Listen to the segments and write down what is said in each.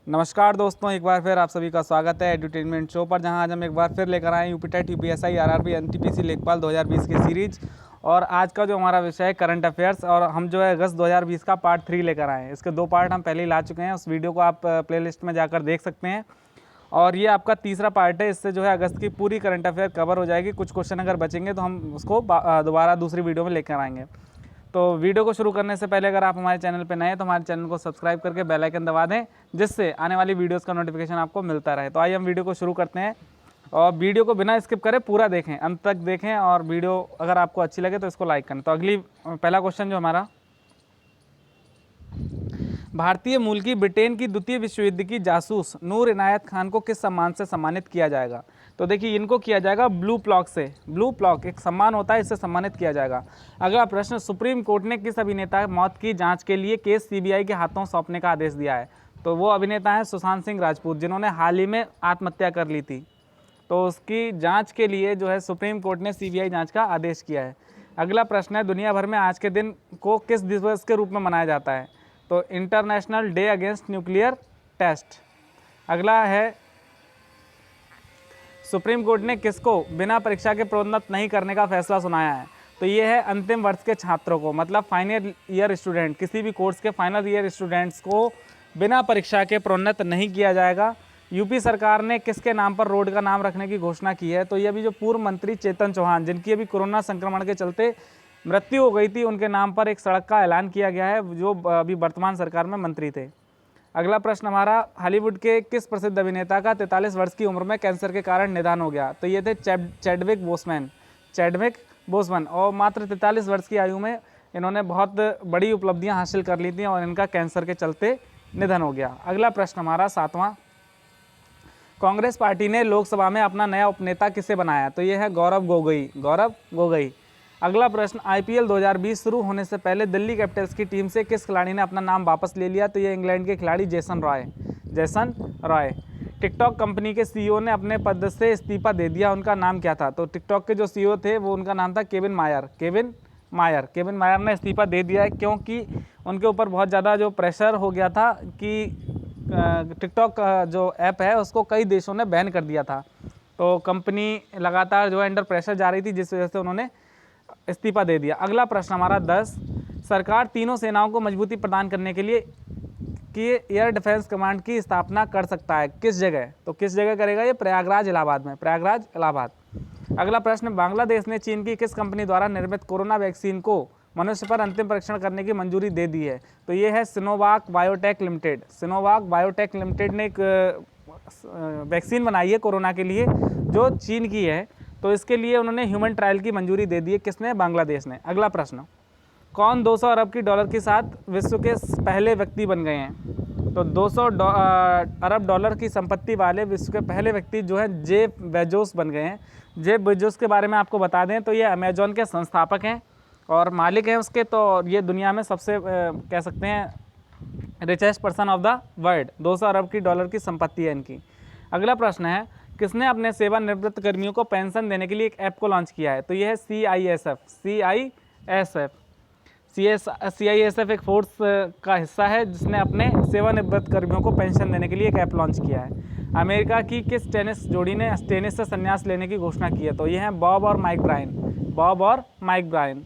नमस्कार दोस्तों, एक बार फिर आप सभी का स्वागत है एडुटेनमेंट शो पर, जहां आज हम एक बार फिर लेकर आए UP TET, UPSI, RRB, NTPC लेखपाल 2020 की सीरीज। और आज का जो हमारा विषय है करंट अफेयर्स, और हम जो है अगस्त 2020 का पार्ट 3 लेकर आए हैं। इसके 2 पार्ट हम पहले ही ला चुके हैं, उस वीडियो को आप प्लेलिस्ट में जाकर देख सकते हैं। और ये आपका तीसरा पार्ट है। इससे जो है अगस्त की पूरी करंट अफेयर कवर हो जाएगी। कुछ क्वेश्चन अगर बचेंगे तो हम उसको दोबारा दूसरी वीडियो में लेकर आएंगे। तो वीडियो को शुरू करने से पहले अगर आप हमारे चैनल पर नए हैं तो हमारे चैनल को सब्सक्राइब करके बेल आइकन दबा दें, जिससे आने वाली वीडियोस का नोटिफिकेशन आपको मिलता रहे। तो आइए हम वीडियो को शुरू करते हैं, और वीडियो को बिना स्किप करें पूरा देखें, अंत तक देखें, और वीडियो अगर आपको अच्छी लगे तो इसको लाइक करें। तो पहला क्वेश्चन जो हमारा, भारतीय मूल की ब्रिटेन की द्वितीय विश्व युद्ध की जासूस नूर इनायत खान को किस सम्मान से सम्मानित किया जाएगा? तो देखिए, इनको किया जाएगा ब्लू प्लॉक से। ब्लू प्लॉक एक सम्मान होता है, इससे सम्मानित किया जाएगा। अगला प्रश्न, सुप्रीम कोर्ट ने किस अभिनेता मौत की जांच के लिए केस सीबीआई के हाथों सौंपने का आदेश दिया है? तो वो अभिनेता है सुशांत सिंह राजपूत, जिन्होंने हाल ही में आत्महत्या कर ली थी। तो उसकी जांच के लिए जो है सुप्रीम कोर्ट ने सीबीआई जांच का आदेश किया है। अगला प्रश्न है, दुनिया भर में आज के दिन को किस दिवस के रूप में मनाया जाता है? तो international day against nuclear test. अगला है, सुप्रीम कोर्ट ने किसको बिना परीक्षा के प्रोन्नत नहीं करने का फैसला सुनाया है? तो ये है अंतिम वर्ष के छात्रों को, मतलब फाइनल ईयर स्टूडेंट, किसी भी कोर्स के फाइनल ईयर स्टूडेंट्स को बिना परीक्षा के प्रोन्नत नहीं किया जाएगा। यूपी सरकार ने किसके नाम पर रोड का नाम रखने की घोषणा की है? तो ये अभी जो पूर्व मंत्री चेतन चौहान, जिनकी अभी कोरोना संक्रमण के चलते मृत्यु हो गई थी, उनके नाम पर एक सड़क का ऐलान किया गया है, जो अभी वर्तमान सरकार में मंत्री थे। अगला प्रश्न हमारा, हॉलीवुड के किस प्रसिद्ध अभिनेता का 43 वर्ष की उम्र में कैंसर के कारण निधन हो गया? तो ये थे चैडविक बोसमैन, और मात्र 43 वर्ष की आयु में इन्होंने बहुत बड़ी उपलब्धियां हासिल कर ली थी, और इनका कैंसर के चलते निधन हो गया। अगला प्रश्न हमारा 7वां, कांग्रेस पार्टी ने लोकसभा में अपना नया उपनेता किसे बनाया? तो ये है गौरव गोगोई। अगला प्रश्न, आईपीएल 2020 शुरू होने से पहले दिल्ली कैपिटल्स की टीम से किस खिलाड़ी ने अपना नाम वापस ले लिया? तो ये इंग्लैंड के खिलाड़ी जेसन रॉय। टिकटॉक कंपनी के सीईओ ने अपने पद से इस्तीफा दे दिया, उनका नाम क्या था? तो टिकटॉक के जो सीईओ थे वो, उनका नाम था केविन मायर ने इस्तीफा दे दिया है, क्योंकि उनके ऊपर बहुत ज़्यादा जो प्रेशर हो गया था कि टिकटॉक जो ऐप है उसको कई देशों ने बैन कर दिया था। तो कंपनी लगातार जो है अंडर प्रेशर जा रही थी, जिस वजह से उन्होंने इस्तीफा दे दिया। अगला प्रश्न हमारा 10, सरकार तीनों सेनाओं को मजबूती प्रदान करने के लिए कि एयर डिफेंस कमांड की स्थापना कर सकता है, किस जगह? तो किस जगह करेगा ये? प्रयागराज इलाहाबाद। अगला प्रश्न, बांग्लादेश ने चीन की किस कंपनी द्वारा निर्मित कोरोना वैक्सीन को मनुष्य पर अंतिम परीक्षण करने की मंजूरी दे दी है? तो ये है सिनोवाक बायोटेक लिमिटेड ने एक वैक्सीन बनाई है कोरोना के लिए, जो चीन की है। तो इसके लिए उन्होंने ह्यूमन ट्रायल की मंजूरी दे दी है। किसने? बांग्लादेश ने। अगला प्रश्न, कौन 200 अरब की डॉलर के साथ विश्व के पहले व्यक्ति बन गए हैं? तो 200 अरब डॉलर की संपत्ति वाले विश्व के पहले व्यक्ति जो है जेफ बेजोस बन गए हैं। जेफ बेजोस के बारे में आपको बता दें तो ये अमेजॉन के संस्थापक हैं और मालिक हैं उसके। तो ये दुनिया में सबसे कह सकते हैं richest person of the world. 200 अरब की डॉलर की संपत्ति है इनकी। अगला प्रश्न है, किसने अपने सेवानिवृत्त कर्मियों को पेंशन देने के लिए एक ऐप को लॉन्च किया है? तो यह है CISF एक फोर्स का हिस्सा है, जिसने अपने सेवानिवृत्त कर्मियों को पेंशन देने के लिए एक ऐप लॉन्च किया है। अमेरिका की किस टेनिस जोड़ी ने टेनिस से संन्यास लेने की घोषणा की है? तो ये हैं बॉब और माइक ब्रायन।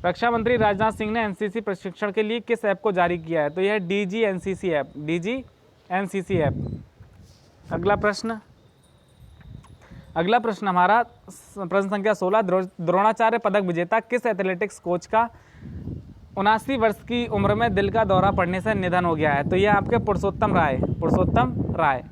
रक्षा मंत्री राजनाथ सिंह ने एनसीसी प्रशिक्षण के लिए किस ऐप को जारी किया है? तो यह है DGNCC ऐप। अगला प्रश्न हमारा प्रश्न संख्या 16, द्रोणाचार्य पदक विजेता किस एथलेटिक्स कोच का 79 वर्ष की उम्र में दिल का दौरा पड़ने से निधन हो गया है? तो यह आपके पुरुषोत्तम राय।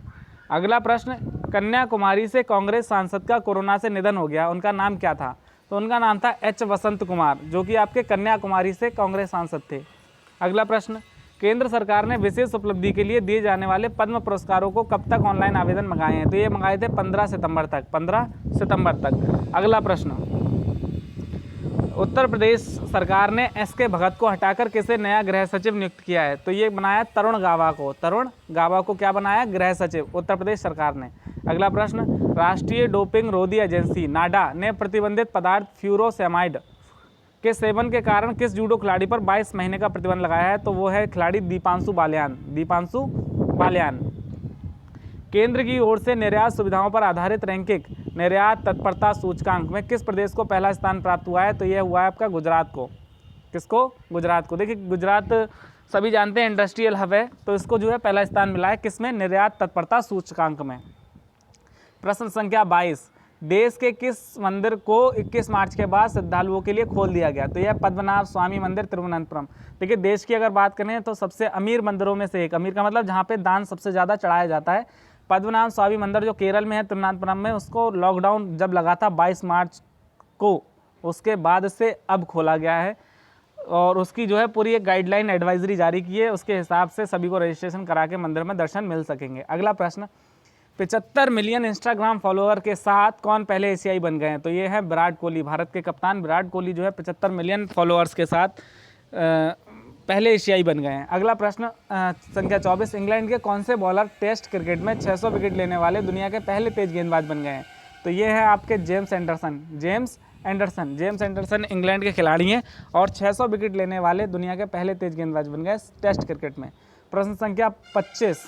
अगला प्रश्न, कन्याकुमारी से कांग्रेस सांसद का कोरोना से निधन हो गया, उनका नाम क्या था? तो उनका नाम था H वसंत कुमार, जो कि आपके कन्याकुमारी से कांग्रेस सांसद थे। अगला प्रश्न, केंद्र सरकार ने विशेष उपलब्धि के लिए दिए जाने वाले पद्म पुरस्कारों को कब तक ऑनलाइन आवेदन मंगाए हैं? तो ये मंगाए थे 15 सितंबर तक। अगला प्रश्न, उत्तर प्रदेश सरकार ने SK भगत को हटाकर किसे नया गृह सचिव नियुक्त किया है? तो ये बनाया तरुण गाबा को क्या बनाया? गृह सचिव, उत्तर प्रदेश सरकार ने। अगला प्रश्न, राष्ट्रीय डोपिंग रोधी एजेंसी नाडा ने प्रतिबंधित पदार्थ फ्यूरोसेमाइड के सेवन के कारण किस जूडो खिलाड़ी पर 22 महीने का प्रतिबंध लगाया है? तो वो है खिलाड़ी दीपांशु बालियान। केंद्र की ओर से निर्यात सुविधाओं पर आधारित रैंकिंग निर्यात तत्परता सूचकांक में किस प्रदेश को पहला स्थान प्राप्त हुआ है? तो यह हुआ है आपका गुजरात को। किसको? गुजरात को। देखिए गुजरात सभी जानते हैं इंडस्ट्रियल हब है, तो इसको जो है पहला स्थान मिला है किसमें? निर्यात तत्परता सूचकांक में। प्रश्न संख्या 22, देश के किस मंदिर को 21 मार्च के बाद श्रद्धालुओं के लिए खोल दिया गया? तो यह पद्मनाभ स्वामी मंदिर तिरुवनंतपुरम। देखिए देश की अगर बात करें तो सबसे अमीर मंदिरों में से एक, अमीर का मतलब जहाँ पे दान सबसे ज़्यादा चढ़ाया जाता है, पद्मनाभ स्वामी मंदिर जो केरल में है तिरुवनंतपुरम में, उसको लॉकडाउन जब लगा था 22 मार्च को, उसके बाद से अब खोला गया है और उसकी जो है पूरी एक गाइडलाइन एडवाइजरी जारी की है, उसके हिसाब से सभी को रजिस्ट्रेशन करा के मंदिर में दर्शन मिल सकेंगे। अगला प्रश्न, 75 मिलियन इंस्टाग्राम फॉलोअर के साथ कौन पहले एशियाई बन गए हैं? तो ये है विराट कोहली, भारत के कप्तान विराट कोहली जो है 75 मिलियन फॉलोअर्स के साथ पहले एशियाई बन गए हैं। अगला प्रश्न संख्या 24, इंग्लैंड के कौन से बॉलर टेस्ट क्रिकेट में 600 विकेट लेने वाले दुनिया के पहले तेज गेंदबाज बन गए हैं? तो ये है आपके जेम्स एंडरसन इंग्लैंड के खिलाड़ी हैं और 600 विकेट लेने वाले दुनिया के पहले तेज गेंदबाज बन गए टेस्ट क्रिकेट में। प्रश्न संख्या 25,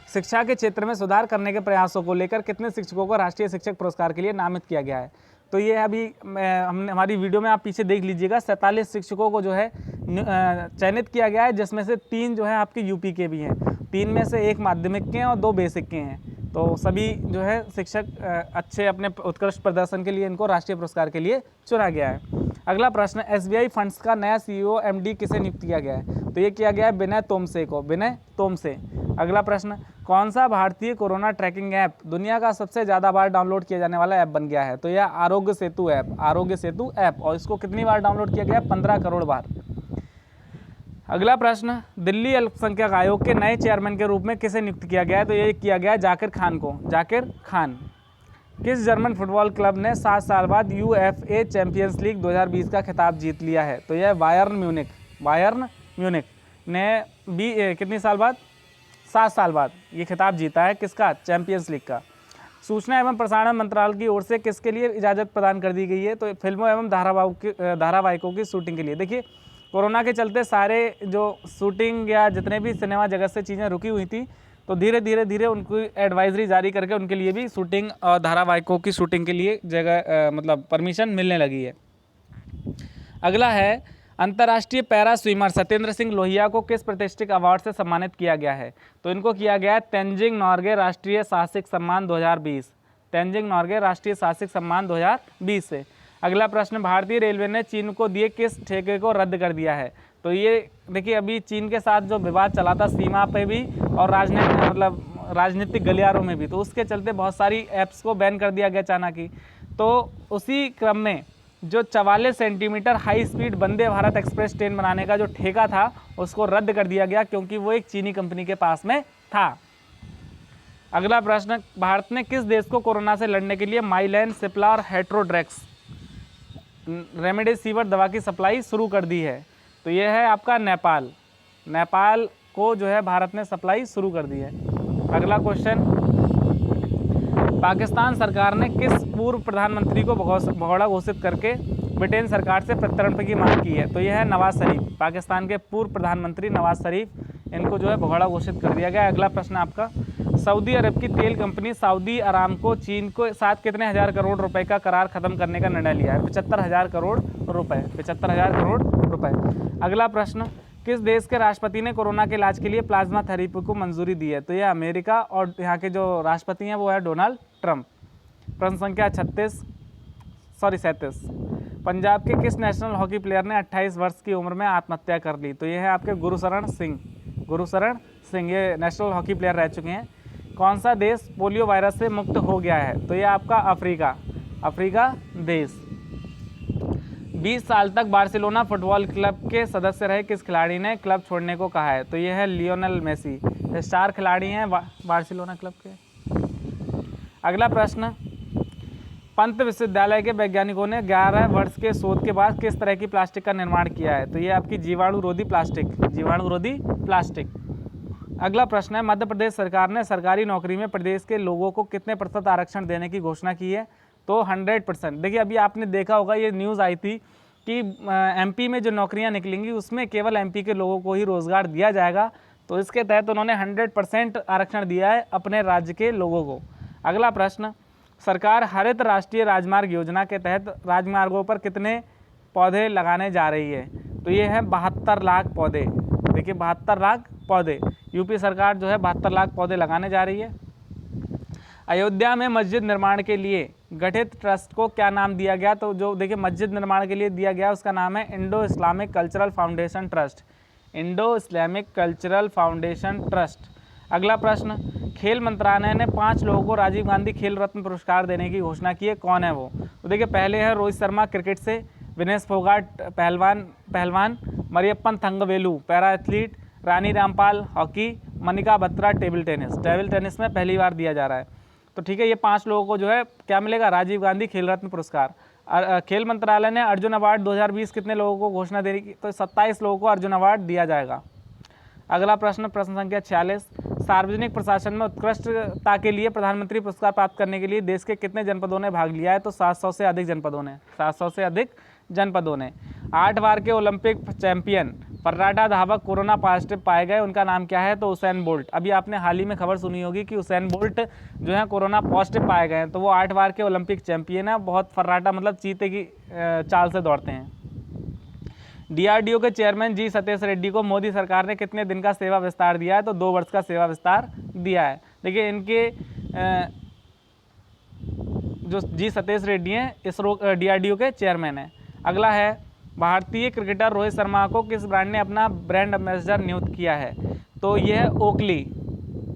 शिक्षा के क्षेत्र में सुधार करने के प्रयासों को लेकर कितने शिक्षकों को राष्ट्रीय शिक्षक पुरस्कार के लिए नामित किया गया है? तो ये अभी हमने हमारी वीडियो में आप पीछे देख लीजिएगा, 47 शिक्षकों को जो है चयनित किया गया है, जिसमें से 3 जो है आपके यूपी के भी हैं, 3 में से 1 माध्यमिक के हैं और 2 बेसिक के हैं। तो सभी जो है शिक्षक अच्छे अपने उत्कृष्ट प्रदर्शन के लिए इनको राष्ट्रीय पुरस्कार के लिए चुना गया है। अगला प्रश्न, एसबीआई फंड्स का नया सीईओ एमडी किसे नियुक्त किया गया है? तो ये किया गया है विनय तोमसे को, विनय तोमसे। अगला प्रश्न, कौन सा भारतीय कोरोना ट्रैकिंग ऐप दुनिया का सबसे ज़्यादा बार डाउनलोड किया जाने वाला ऐप बन गया है? तो यह आरोग्य सेतु ऐप, और इसको कितनी बार डाउनलोड किया गया? 15 करोड़ बार। अगला प्रश्न, दिल्ली अल्पसंख्यक आयोग के नए चेयरमैन के रूप में किसे नियुक्त किया गया है? तो ये किया गया है जाकिर खान को, जाकिर खान। किस जर्मन फुटबॉल क्लब ने 7 साल बाद यूएफए चैंपियंस लीग 2020 का खिताब जीत लिया है? तो यह बायर्न म्यूनिख ने कितनी साल बाद? 7 साल बाद ये खिताब जीता है, किसका? चैंपियंस लीग का। सूचना एवं प्रसारण मंत्रालय की ओर से किसके लिए इजाज़त प्रदान कर दी गई है? तो फिल्मों एवं धारावाहिकों की शूटिंग के लिए। देखिए कोरोना के चलते सारे जो शूटिंग या जितने भी सिनेमा जगत से चीज़ें रुकी हुई थी, तो धीरे धीरे उनको एडवाइजरी जारी करके उनके लिए भी शूटिंग और धारावाहिकों की शूटिंग के लिए जगह मतलब परमिशन मिलने लगी है। अगला है, अंतर्राष्ट्रीय पैरा स्विमर सत्येंद्र सिंह लोहिया को किस प्रतिष्ठित अवार्ड से सम्मानित किया गया है? तो इनको किया गया है तेंजिंग नॉर्गे राष्ट्रीय साहसिक सम्मान 2020, तेंजिंग नॉर्गे राष्ट्रीय साहसिक सम्मान 2020 से। अगला प्रश्न, भारतीय रेलवे ने चीन को दिए किस ठेके को रद्द कर दिया है? तो ये देखिए अभी चीन के साथ जो विवाद चला था सीमा पे भी और राजनीतिक गलियारों में भी, तो उसके चलते बहुत सारी ऐप्स को बैन कर दिया गया चाइना की। तो उसी क्रम में जो 44 centimetre high speed Vande Bharat express train बनाने का जो ठेका था उसको रद्द कर दिया गया, क्योंकि वो एक चीनी कंपनी के पास में था। अगला प्रश्न, भारत ने किस देश को कोरोना से लड़ने के लिए माइलेन सिप्ला और हेट्रोड्रेक्स रेमडेसिविर दवा की सप्लाई शुरू कर दी है? तो यह है आपका नेपाल को जो है भारत ने सप्लाई शुरू कर दी है। अगला क्वेश्चन, पाकिस्तान सरकार ने किस पूर्व प्रधानमंत्री को भगोड़ा घोषित करके ब्रिटेन सरकार से प्रत्यर्पण की मांग की है? तो यह है नवाज शरीफ, पाकिस्तान के पूर्व प्रधानमंत्री नवाज शरीफ, इनको जो है भगोड़ा घोषित कर दिया गया। अगला प्रश्न आपका, सऊदी अरब की तेल कंपनी सऊदी अरामको चीन को साथ कितने हज़ार करोड़ रुपए का करार खत्म करने का निर्णय लिया है? 75,000 करोड़ रुपए, 75,000 करोड़ रुपए। अगला प्रश्न, किस देश के राष्ट्रपति ने कोरोना के इलाज के लिए प्लाज्मा थेरेपी को मंजूरी दी है? तो यह अमेरिका, और यहाँ के जो राष्ट्रपति हैं वो है डोनाल्ड ट्रंप। प्रश्न संख्या 37, पंजाब के किस नेशनल हॉकी प्लेयर ने 28 वर्ष की उम्र में आत्महत्या कर ली? तो ये है आपके गुरशरण सिंह, ये नेशनल हॉकी प्लेयर रह चुके हैं। कौन सा देश पोलियो वायरस से मुक्त हो गया है? तो ये आपका अफ्रीका देश। 20 साल तक बार्सिलोना फुटबॉल क्लब के सदस्य रहे किस खिलाड़ी ने क्लब छोड़ने को कहा है? तो ये है लियोनेल मेसी, स्टार खिलाड़ी हैं बार्सिलोना क्लब के। अगला प्रश्न, पंत विश्वविद्यालय के वैज्ञानिकों ने 11 वर्ष के शोध के बाद किस तरह की प्लास्टिक का निर्माण किया है? तो ये आपकी जीवाणुरोधी प्लास्टिक। अगला प्रश्न है, मध्य प्रदेश सरकार ने सरकारी नौकरी में प्रदेश के लोगों को कितने प्रतिशत आरक्षण देने की घोषणा की है? तो 100%। देखिए अभी आपने देखा होगा, ये न्यूज़ आई थी कि एमपी में जो नौकरियां निकलेंगी उसमें केवल एमपी के लोगों को ही रोज़गार दिया जाएगा। तो इसके तहत उन्होंने 100% आरक्षण दिया है अपने राज्य के लोगों को। अगला प्रश्न, सरकार हरित राष्ट्रीय राजमार्ग योजना के तहत राजमार्गों पर कितने पौधे लगाने जा रही है? तो ये है 72 लाख पौधे। देखिए 72 लाख पौधे यूपी सरकार जो है 72 लाख पौधे लगाने जा रही है। अयोध्या में मस्जिद निर्माण के लिए गठित ट्रस्ट को क्या नाम दिया गया? तो जो देखिए मस्जिद निर्माण के लिए दिया गया उसका नाम है Indo Islamic cultural foundation trust, Indo Islamic cultural foundation trust. अगला प्रश्न, खेल मंत्रालय ने 5 लोगों को राजीव गांधी खेल रत्न पुरस्कार देने की घोषणा की है, कौन है वो? तो देखिए पहले है रोहित शर्मा क्रिकेट से, विनेश फोगाट पहलवान, Mariyappan Thangavelu para athlete, Rani Rampal hockey, Manika Batra table tennis में पहली बार दिया जा रहा है। तो ठीक है, ये 5 लोगों को जो है क्या मिलेगा? राजीव गांधी खेल रत्न पुरस्कार। खेल मंत्रालय ने अर्जुन अवार्ड 2020 कितने लोगों को घोषणा देने की? तो 27 लोगों को अर्जुन अवार्ड दिया जाएगा। अगला प्रश्न, प्रश्न संख्या 46, सार्वजनिक प्रशासन में उत्कृष्टता के लिए प्रधानमंत्री पुरस्कार प्राप्त करने के लिए देश के कितने जनपदों ने भाग लिया है? तो 700 से अधिक जनपदों ने, 700 से अधिक जनपदों ने। 8 बार के ओलंपिक चैंपियन फर्राटा धावक कोरोना पॉजिटिव पाए गए, उनका नाम क्या है? तो उसेन बोल्ट। अभी आपने हाल ही में खबर सुनी होगी कि उसेन बोल्ट जो है कोरोना पॉजिटिव पाए गए हैं। तो वो 8 बार के ओलंपिक चैंपियन है, बहुत फर्राटा मतलब चीते की चाल से दौड़ते हैं। डीआरडीओ के चेयरमैन जी सतीश रेड्डी को मोदी सरकार ने कितने दिन का सेवा विस्तार दिया है? तो 2 वर्ष का सेवा विस्तार दिया है। देखिए इनके जो जी सतीश रेड्डी हैं इसरो डीआरडीओ के चेयरमैन हैं। अगला है, भारतीय क्रिकेटर रोहित शर्मा को किस ब्रांड ने अपना ब्रांड एम्बेसडर नियुक्त किया है? तो यह है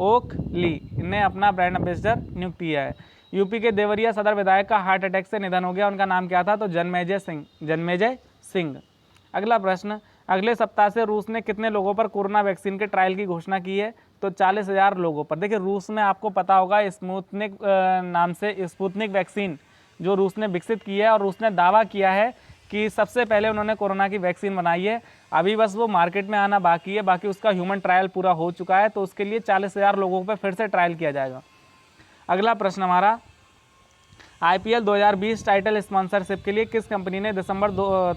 ओकली ने अपना ब्रांड एम्बेसडर नियुक्त किया है। यूपी के देवरिया सदर विधायक का हार्ट अटैक से निधन हो गया, उनका नाम क्या था? तो जन्मेजय सिंह। अगला प्रश्न, अगले सप्ताह से रूस ने कितने लोगों पर कोरोना वैक्सीन के ट्रायल की घोषणा की है? तो 40,000 लोगों पर। देखिए रूस में आपको पता होगा स्पुतनिक नाम से स्पुतनिक वैक्सीन जो रूस ने विकसित की है, और रूस ने दावा किया है कि सबसे पहले उन्होंने कोरोना की वैक्सीन बनाई है। अभी बस वो मार्केट में आना बाकी है, बाकी उसका ह्यूमन ट्रायल पूरा हो चुका है। तो उसके लिए 40,000 लोगों पर फिर से ट्रायल किया जाएगा। अगला प्रश्न हमारा, आईपीएल 2020 टाइटल स्पॉन्सरशिप के लिए किस कंपनी ने दिसंबर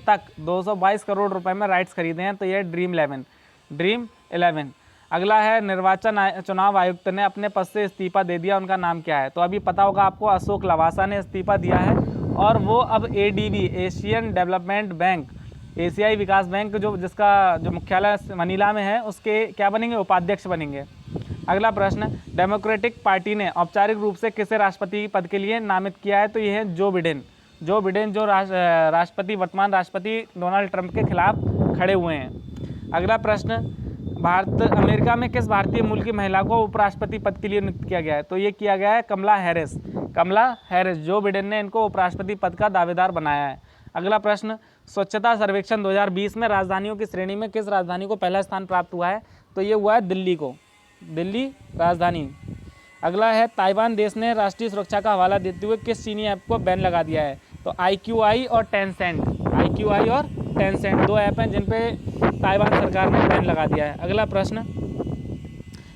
तक 222 करोड़ रुपए में राइट्स खरीदे हैं? तो यह ड्रीम 11। अगला है, निर्वाचन चुनाव आयुक्त ने अपने पद से इस्तीफा दे दिया, उनका नाम क्या है? तो अभी पता होगा आपको, अशोक लवासा ने इस्तीफा दिया है और वो अब एडीबी एशियन डेवलपमेंट बैंक, एशियाई विकास बैंक जिसका मुख्यालय मनीला में है, उसके क्या बनेंगे? उपाध्यक्ष बनेंगे। अगला प्रश्न, डेमोक्रेटिक पार्टी ने औपचारिक रूप से किसे राष्ट्रपति पद के लिए नामित किया है? तो यह है जो बिडेन जो वर्तमान राष्ट्रपति डोनाल्ड ट्रंप के खिलाफ खड़े हुए हैं। अगला प्रश्न, अमेरिका में किस भारतीय मूल की महिला को उपराष्ट्रपति पद के लिए नियुक्त किया गया है? तो ये किया गया है कमला हैरिस। जो बिडेन ने इनको उपराष्ट्रपति पद का दावेदार बनाया है। अगला प्रश्न, स्वच्छता सर्वेक्षण 2020 में राजधानियों की श्रेणी में किस राजधानी को पहला स्थान प्राप्त हुआ है? तो ये हुआ है दिल्ली राजधानी। अगला है, ताइवान देश ने राष्ट्रीय सुरक्षा का हवाला देते हुए किस चीनी ऐप को बैन लगा दिया है? तो IQI और टेंसेंट 2 ऐप हैं जिन पे ताइवान सरकार ने बैन लगा दिया है। अगला प्रश्न,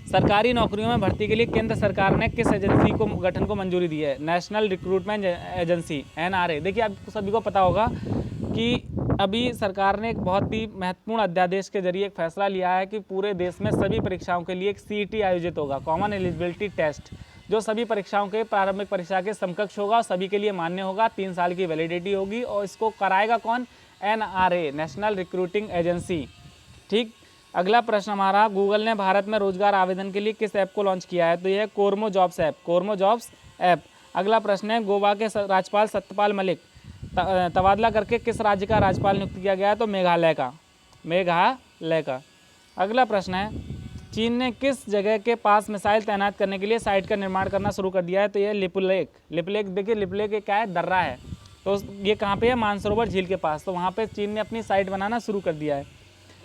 सरकारी नौकरियों में भर्ती के लिए केंद्र सरकार ने किस एजेंसी को गठन को मंजूरी दी है? National recruitment agency NRA। देखिए आप सभी को पता होगा कि अभी सरकार ने एक बहुत ही महत्वपूर्ण अध्यादेश के जरिए एक फैसला लिया है कि पूरे देश में सभी परीक्षाओं के लिए एक CET आयोजित होगा, कॉमन एलिजिबिलिटी टेस्ट, जो सभी परीक्षाओं के प्रारंभिक परीक्षा के समकक्ष होगा, सभी के लिए मान्य होगा, 3 साल की वैलिडिटी होगी, और इसको कराएगा कौन? NRA, national recruiting agency. ठीक। अगला प्रश्न हमारा, गूगल ने भारत में रोजगार आवेदन के लिए किस ऐप को लॉन्च किया है? तो यह है कोरमो जॉब्स ऐप। अगला प्रश्न है, गोवा के राज्यपाल सत्यपाल मलिक तबादला करके किस राज्य का राज्यपाल नियुक्त किया गया है? तो मेघालय का। अगला प्रश्न है, चीन ने किस जगह के पास मिसाइल तैनात करने के लिए साइट का निर्माण करना शुरू कर दिया है? तो यह लिपुलेक। देखिए लिपुलेक क्या है? दर्रा है। तो ये कहाँ पे है? मानसरोवर झील के पास। तो वहाँ पे चीन ने अपनी साइट बनाना शुरू कर दिया है।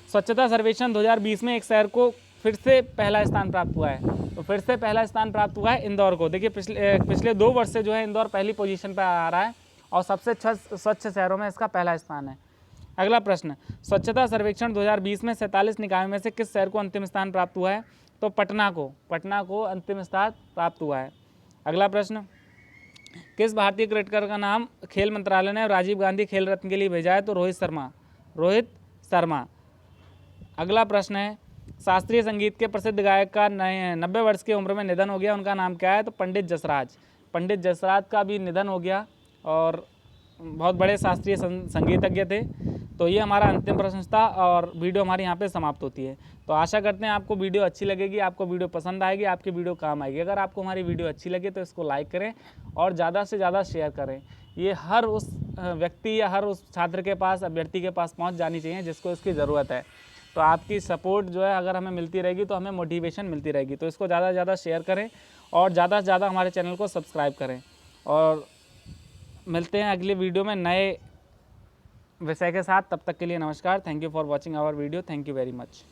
स्वच्छता सर्वेक्षण 2020 में एक शहर को फिर से पहला स्थान प्राप्त हुआ है। तो फिर से पहला स्थान प्राप्त हुआ है इंदौर को। देखिए पिछले 2 वर्ष से जो है इंदौर पहली पोजीशन पर आ रहा है और सबसे स्वच्छ शहरों में इसका पहला स्थान है। अगला प्रश्न, स्वच्छता सर्वेक्षण 2020 में 47 निकायों में से किस शहर को अंतिम स्थान प्राप्त हुआ है? तो पटना को अंतिम स्थान प्राप्त हुआ है। अगला प्रश्न, किस भारतीय क्रिकेटर का नाम खेल मंत्रालय ने राजीव गांधी खेल रत्न के लिए भेजा है? तो रोहित शर्मा। अगला प्रश्न है, शास्त्रीय संगीत के प्रसिद्ध गायक का 90 वर्ष की उम्र में निधन हो गया। उनका नाम क्या है? तो पंडित जसराज। पंडित जसराज का भी निधन हो गया और बहुत बड़े शास्त्रीय संगीतज्ञ थे। तो ये हमारा अंतिम प्रश्न था और वीडियो हमारी यहाँ पे समाप्त होती है। तो आशा करते हैं आपको वीडियो अच्छी लगेगी, आपको वीडियो पसंद आएगी, आपकी वीडियो काम आएगी। अगर आपको हमारी वीडियो अच्छी लगे तो इसको लाइक करें और ज़्यादा से ज़्यादा शेयर करें। ये हर उस व्यक्ति या हर उस छात्र के पास, अभ्यर्थी के पास पहुँच जानी चाहिए जिसको इसकी ज़रूरत है। तो आपकी सपोर्ट जो है अगर हमें मिलती रहेगी तो हमें मोटिवेशन मिलती रहेगी। तो इसको ज़्यादा से ज़्यादा शेयर करें और ज़्यादा से ज़्यादा हमारे चैनल को सब्सक्राइब करें। और मिलते हैं अगली वीडियो में नए विषय के साथ। तब तक के लिए नमस्कार। Thank you for watching our video. Thank you very much.